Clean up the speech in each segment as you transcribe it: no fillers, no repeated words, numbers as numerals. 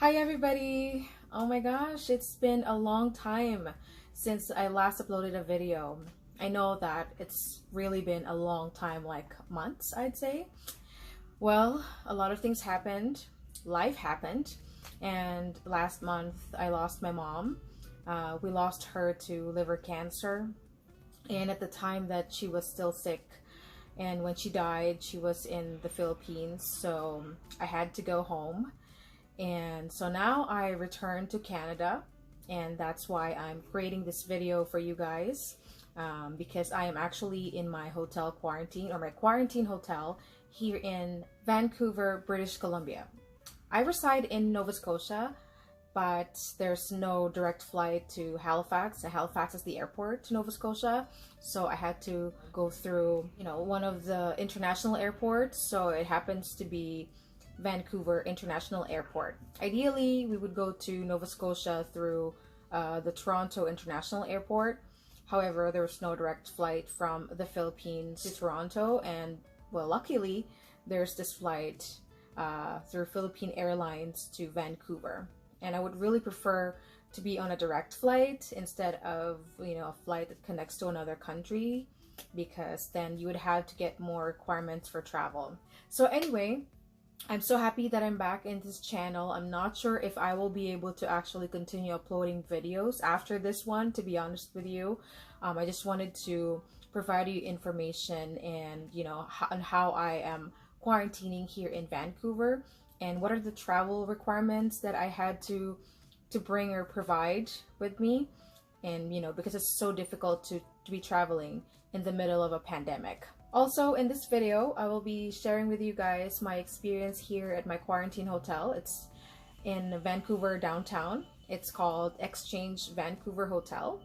Hi everybody! Oh my gosh, it's been a long time since I last uploaded a video. I know that it's really been a long time, like months, I'd say. Well, a lot of things happened, life happened, and last month I lost my mom. We lost her to liver cancer, and at the time that she was still sick, and when she died, she was in the Philippines, so I had to go home. And so now I returned to Canada, and that's why I'm creating this video for you guys, because I am actually in my hotel quarantine, or my quarantine hotel here in Vancouver, British Columbia. I reside in Nova Scotia, but there's no direct flight to Halifax. Halifax is the airport to Nova Scotia, so I had to go through, one of the international airports. So it happens to be Vancouver International Airport. Ideally, we would go to Nova Scotia through the Toronto International Airport. However, there was no direct flight from the Philippines to Toronto, and well, luckily, there's this flight through Philippine Airlines to Vancouver. And I would really prefer to be on a direct flight instead of, a flight that connects to another country, because then you would have to get more requirements for travel. So anyway, I'm so happy that I'm back in this channel. I'm not sure if I will be able to actually continue uploading videos after this one, to be honest with you. I just wanted to provide you information and, on how I am quarantining here in Vancouver, and what are the travel requirements that I had to bring or provide with me. And, because it's so difficult to be traveling in the middle of a pandemic. Also, in this video, I will be sharing with you guys my experience here at my quarantine hotel. It's in Vancouver downtown. It's called Exchange Vancouver Hotel.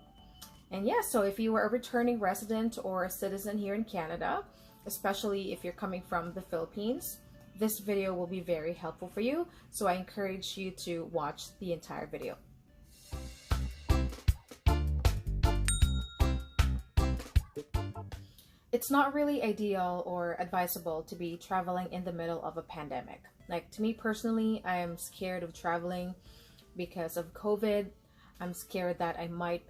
And yeah, so if you are a returning resident or a citizen here in Canada, especially if you're coming from the Philippines, this video will be very helpful for you. So I encourage you to watch the entire video. It's not really ideal or advisable to be traveling in the middle of a pandemic. Like, to me personally, I am scared of traveling because of COVID. I'm scared that I might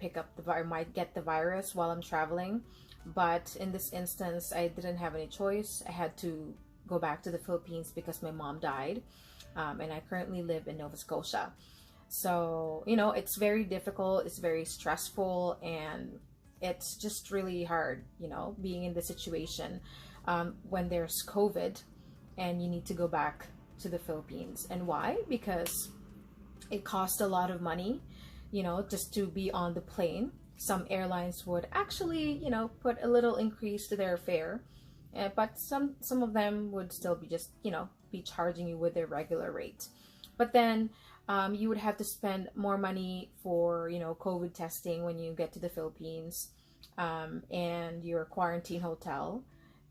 might get the virus while I'm traveling. But in this instance, I didn't have any choice. I had to go back to the Philippines because my mom died, and I currently live in Nova Scotia. So, it's very difficult, it's very stressful, and it's just really hard, being in the situation when there's COVID and you need to go back to the Philippines. And why? Because it costs a lot of money, just to be on the plane. Some airlines would actually, put a little increase to their fare, but some of them would still be just, be charging you with their regular rate. But then you would have to spend more money for, COVID testing when you get to the Philippines, and your quarantine hotel,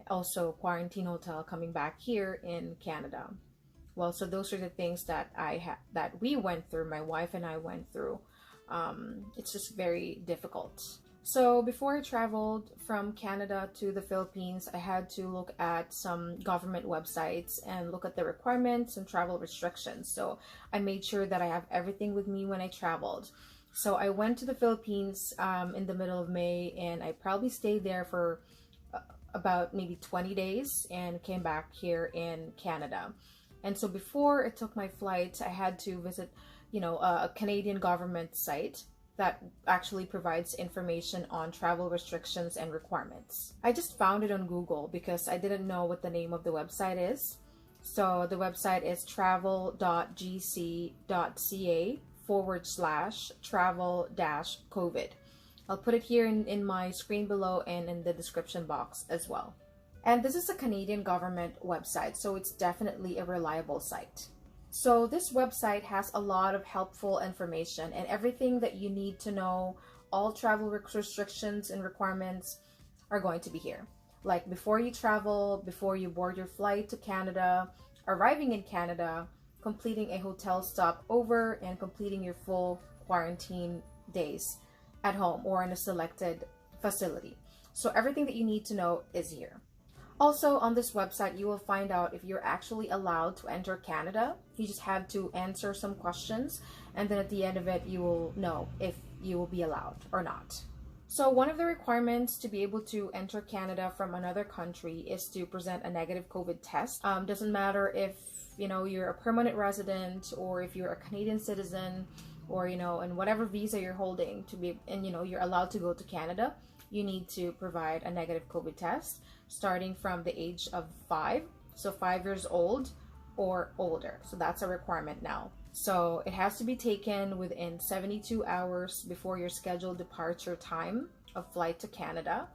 also quarantine hotel coming back here in Canada. Well, so those are the things that that we went through, my wife and I went through. It's just very difficult. So before I traveled from Canada to the Philippines, I had to look at some government websites and look at the requirements and travel restrictions. So I made sure that I have everything with me when I traveled. So I went to the Philippines in the middle of May, and I probably stayed there for about maybe 20 days and came back here in Canada. And so before I took my flight, I had to visit, a Canadian government site that actually provides information on travel restrictions and requirements. I just found it on Google because I didn't know what the name of the website is. So the website is travel.gc.ca/travel-COVID. I'll put it here in my screen below and in the description box as well. And this is a Canadian government website, so it's definitely a reliable site. So this website has a lot of helpful information and everything that you need to know. All travel restrictions and requirements are going to be here. Like before you travel, before you board your flight to Canada, arriving in Canada, completing a hotel stopover, and completing your full quarantine days at home or in a selected facility. So everything that you need to know is here. Also, on this website, you will find out if you're actually allowed to enter Canada. You just have to answer some questions, and then at the end of it, you will know if you will be allowed or not. So one of the requirements to be able to enter Canada from another country is to present a negative COVID test. Doesn't matter if you're a permanent resident or if you're a Canadian citizen, or and whatever visa you're holding to be, and you're allowed to go to Canada, you need to provide a negative COVID test starting from the age of 5. So 5 years old or older. So that's a requirement now. So it has to be taken within 72 hours before your scheduled departure time of flight to Canada.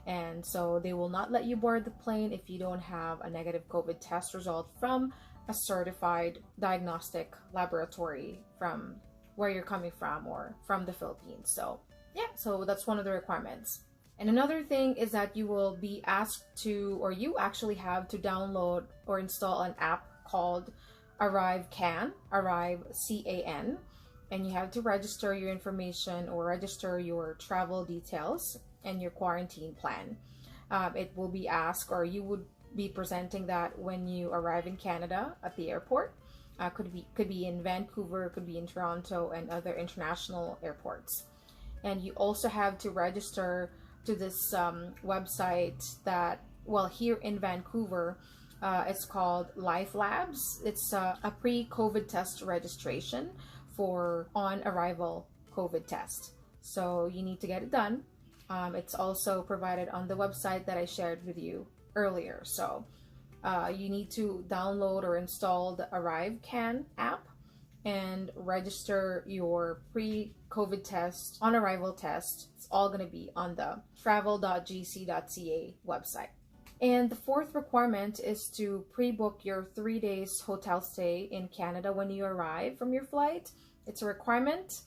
And so they will not let you board the plane if you don't have a negative COVID test result from a certified diagnostic laboratory from where you're coming from or from the Philippines. So yeah, so that's one of the requirements. And another thing is that you will be asked to, or you actually have to download or install an app called Arrive CAN, and you have to register your information or register your travel details and your quarantine plan. It will be asked, or you would be presenting that when you arrive in Canada at the airport. Could be in Vancouver, could be in Toronto, and other international airports. And you also have to register to this website that, well, here in Vancouver, it's called Life Labs. It's a pre-COVID test registration for on-arrival COVID test. So you need to get it done. It's also provided on the website that I shared with you earlier. So you need to download or install the Arrive CAN app and register your pre-COVID test, on-arrival test. It's all going to be on the travel.gc.ca website. And the fourth requirement is to pre-book your 3 days hotel stay in Canada when you arrive from your flight. It's a requirement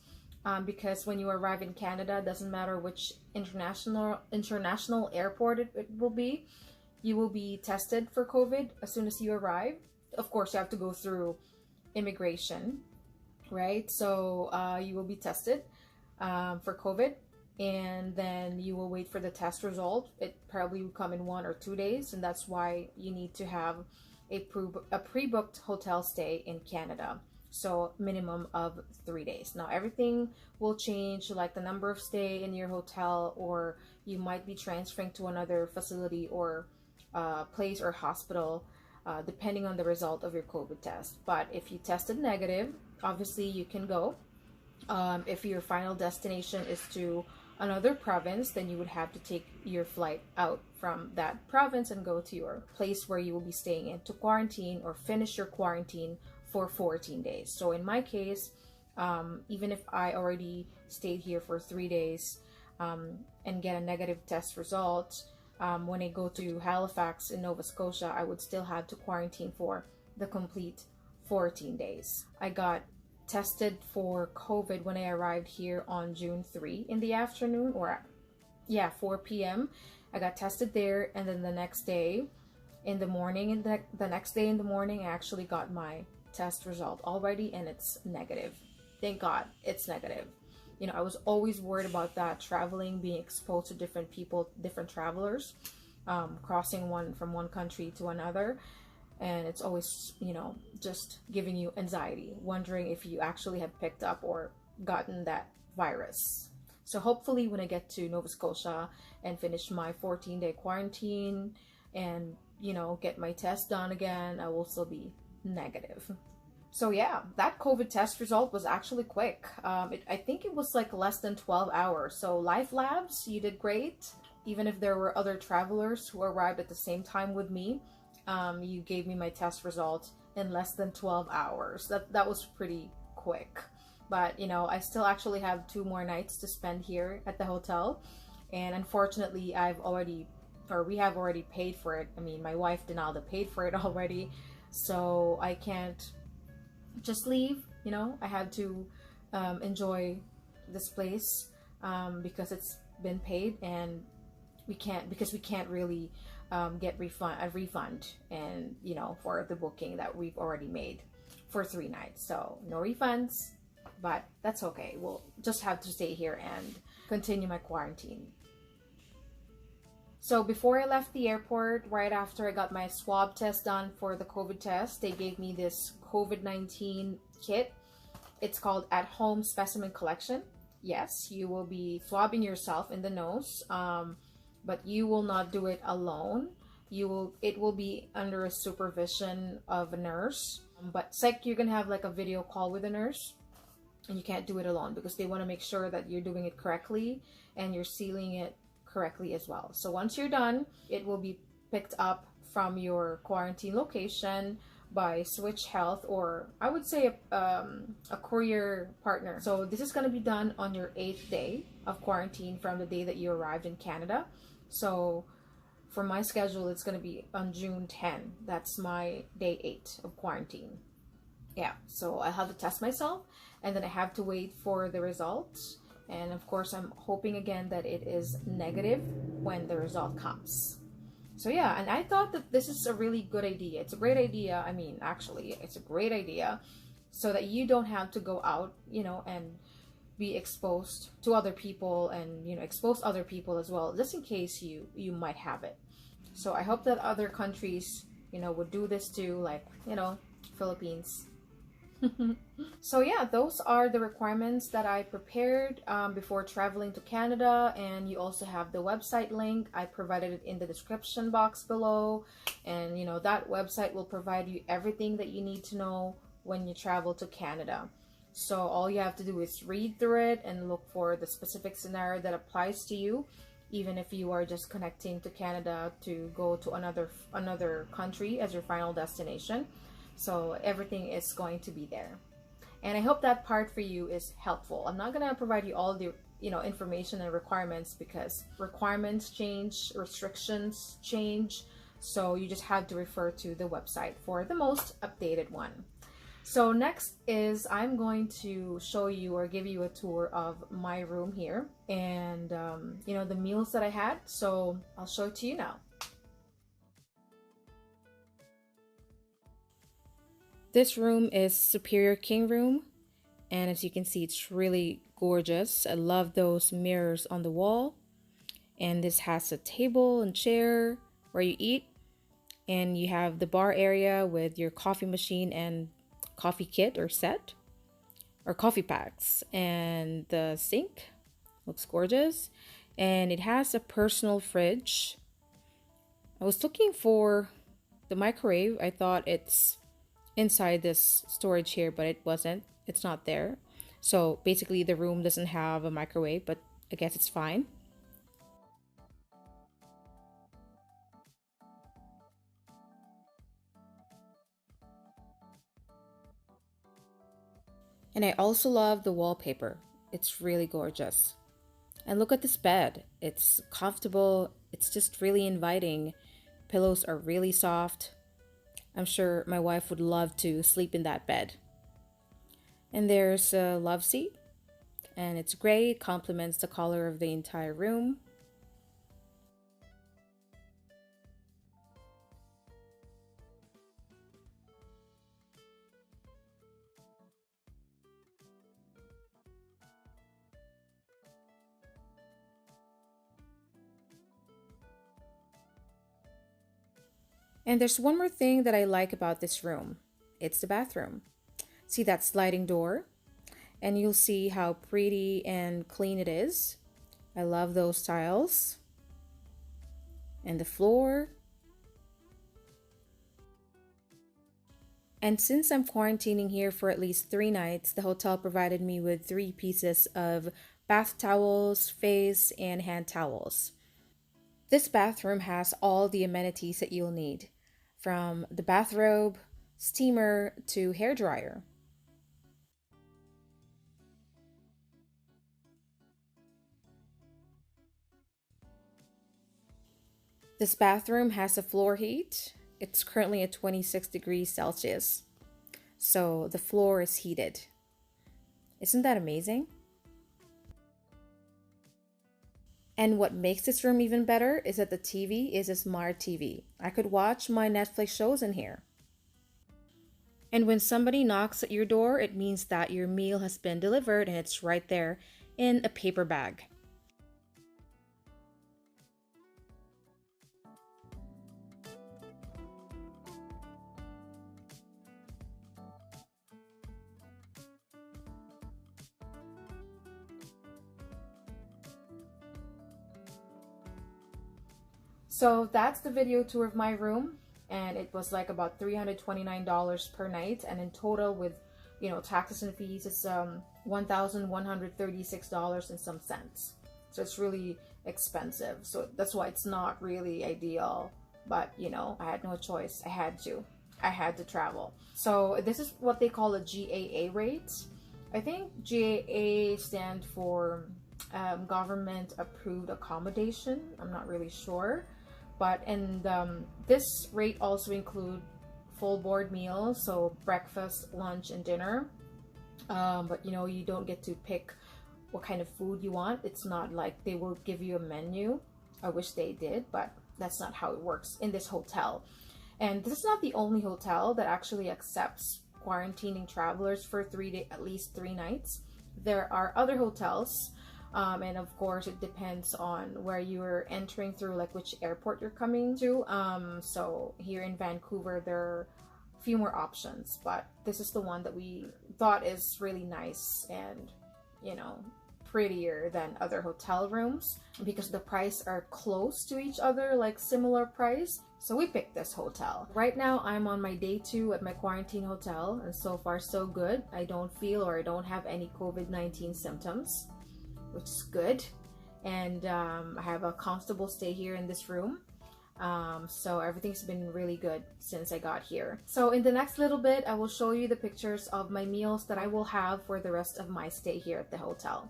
because when you arrive in Canada, it doesn't matter which international airport it will be, you will be tested for COVID as soon as you arrive. Of course, you have to go through immigration, right? So you will be tested for COVID, and then you will wait for the test result. It probably will come in 1 or 2 days, and that's why you need to have a pre-booked hotel stay in Canada. So minimum of 3 days. Now everything will change, like the number of stay in your hotel, or you might be transferring to another facility or place or hospital, depending on the result of your COVID test. But if you tested negative, obviously you can go. If your final destination is to another province, then you would have to take your flight out from that province and go to your place where you will be staying in to quarantine or finish your quarantine for 14 days. So in my case, even if I already stayed here for 3 days and get a negative test result, when I go to Halifax in Nova Scotia, I would still have to quarantine for the complete 14 days. I got tested for COVID when I arrived here on June 3 in the afternoon, or 4 p.m. I got tested there, and then the next day in the morning, the next day in the morning, I actually got my test result already, and it's negative. Thank God it's negative. You know, I was always worried about that, traveling, being exposed to different people, different travelers, crossing from one country to another. And it's always, just giving you anxiety, wondering if you actually have picked up or gotten that virus. So hopefully when I get to Nova Scotia and finish my 14-day quarantine and, get my test done again, I will still be negative. So yeah, that COVID test result was actually quick. I think it was like less than 12 hours. So Life Labs, you did great. Even if there were other travelers who arrived at the same time with me, you gave me my test result in less than 12 hours. That was pretty quick. But, I still actually have 2 more nights to spend here at the hotel. And unfortunately, we have already paid for it. I mean, my wife Denalda paid for it already. So I can't just leave, I had to enjoy this place because it's been paid, and we can't really get a refund and for the booking that we've already made for 3 nights. So no refunds, but that's okay. We'll just have to stay here and continue my quarantine. So before I left the airport, right after I got my swab test done for the COVID test, they gave me this COVID-19 kit. It's called At Home Specimen Collection. Yes, you will be swabbing yourself in the nose, but you will not do it alone. It will be under a supervision of a nurse. But it's like you're gonna have like a video call with a nurse, and you can't do it alone because they want to make sure that you're doing it correctly and you're sealing it correctly as well. So once you're done, it will be picked up from your quarantine location by Switch Health, or I would say a courier partner. So this is going to be done on your 8th day of quarantine from the day that you arrived in Canada. So for my schedule, it's going to be on June 10. That's my day 8 of quarantine. Yeah, so I have to test myself, and then I have to wait for the results. And of course, I'm hoping again that it is negative when the result comes. So yeah, and I thought that this is a really good idea. It's a great idea. I mean, actually, it's a great idea so that you don't have to go out, and be exposed to other people, and, expose other people as well, just in case you might have it. So I hope that other countries, would do this too, like, Philippines. So yeah, those are the requirements that I prepared before traveling to Canada, and you also have the website link. I provided it in the description box below, and that website will provide you everything that you need to know when you travel to Canada. So all you have to do is read through it and look for the specific scenario that applies to you, even if you are just connecting to Canada to go to another country as your final destination. So everything is going to be there. And I hope that part for you is helpful. I'm not going to provide you all the information and requirements, because requirements change, restrictions change. So you just have to refer to the website for the most updated one. So next is I'm going to show you or give you a tour of my room here, and the meals that I had. So I'll show it to you now. This room is Superior King room, and as you can see, it's really gorgeous. I love those mirrors on the wall, and this has a table and chair where you eat, and you have the bar area with your coffee machine and coffee kit or set or coffee packs, and the sink looks gorgeous, and it has a personal fridge. I was looking for the microwave. I thought it's inside this storage here, but it wasn't. It's not there. So basically the room doesn't have a microwave, but I guess it's fine. And I also love the wallpaper. It's really gorgeous. And look at this bed. It's comfortable. It's just really inviting. Pillows are really soft. I'm sure my wife would love to sleep in that bed. And there's a love seat, and it's gray. It complements the color of the entire room. And there's one more thing that I like about this room. It's the bathroom. See that sliding door? And you'll see how pretty and clean it is. I love those tiles. And the floor. And since I'm quarantining here for at least 3 nights, the hotel provided me with 3 pieces of bath towels, face, and hand towels. This bathroom has all the amenities that you'll need, from the bathrobe, steamer, to hair dryer. This bathroom has a floor heat. It's currently at 26 degrees Celsius, so the floor is heated. Isn't that amazing? And what makes this room even better is that the TV is a smart TV. I could watch my Netflix shows in here. And when somebody knocks at your door, it means that your meal has been delivered, and it's right there in a paper bag. So that's the video tour of my room, and it was like about $329 per night, and in total with, you know, taxes and fees, it's $1,136 and some cents. So it's really expensive. So that's why it's not really ideal, but you know, I had no choice. I had to travel. So this is what they call a GAA rate. I think GAA stand for government approved accommodation. I'm not really sure, but this rate also include full board meals, so breakfast, lunch, and dinner. But you know, you don't get to pick what kind of food you want. It's not like they will give you a menu. I wish they did, but that's not how it works in this hotel. And this is not the only hotel that actually accepts quarantining travelers for at least 3 nights. There are other hotels, and of course it depends on where you're entering through, like which airport you're coming to. So here in Vancouver there are a few more options, but this is the one that we thought is really nice and, you know, prettier than other hotel rooms because the price are close to each other, like similar price. So we picked this hotel. Right now I'm on my day 2 at my quarantine hotel, and so far so good. I don't feel or I don't have any COVID-19 symptoms, which is good. And I have a comfortable stay here in this room. So everything's been really good since I got here. So in the next little bit, I will show you the pictures of my meals that I will have for the rest of my stay here at the hotel.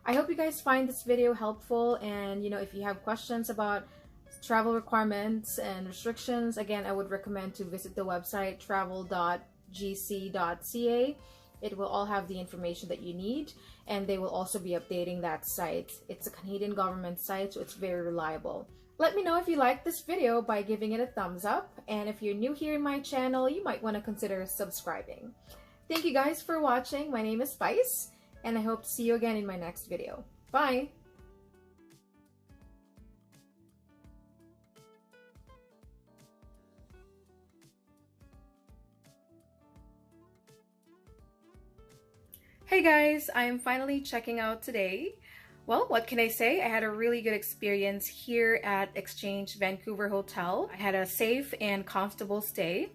I hope you guys find this video helpful, and you know, if you have questions about travel requirements and restrictions, again, I would recommend to visit the website travel.gc.ca. It will all have the information that you need, and they will also be updating that site. It's a Canadian government site, so it's very reliable. Let me know if you like this video by giving it a thumbs up, and if you're new here in my channel, you might want to consider subscribing. Thank you guys for watching. My name is Spice, and I hope to see you again in my next video. Bye! Hey guys, I am finally checking out today. Well, what can I say? I had a really good experience here at Exchange Vancouver Hotel. I had a safe and comfortable stay.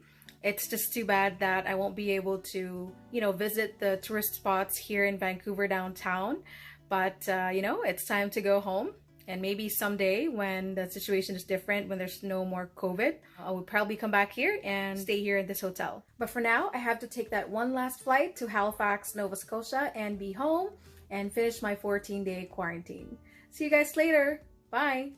It's just too bad that I won't be able to, you know, visit the tourist spots here in Vancouver downtown. But, you know, it's time to go home. And maybe someday when the situation is different, when there's no more COVID, I will probably come back here and stay here in this hotel. But for now, I have to take that one last flight to Halifax, Nova Scotia and be home and finish my 14-day quarantine. See you guys later. Bye.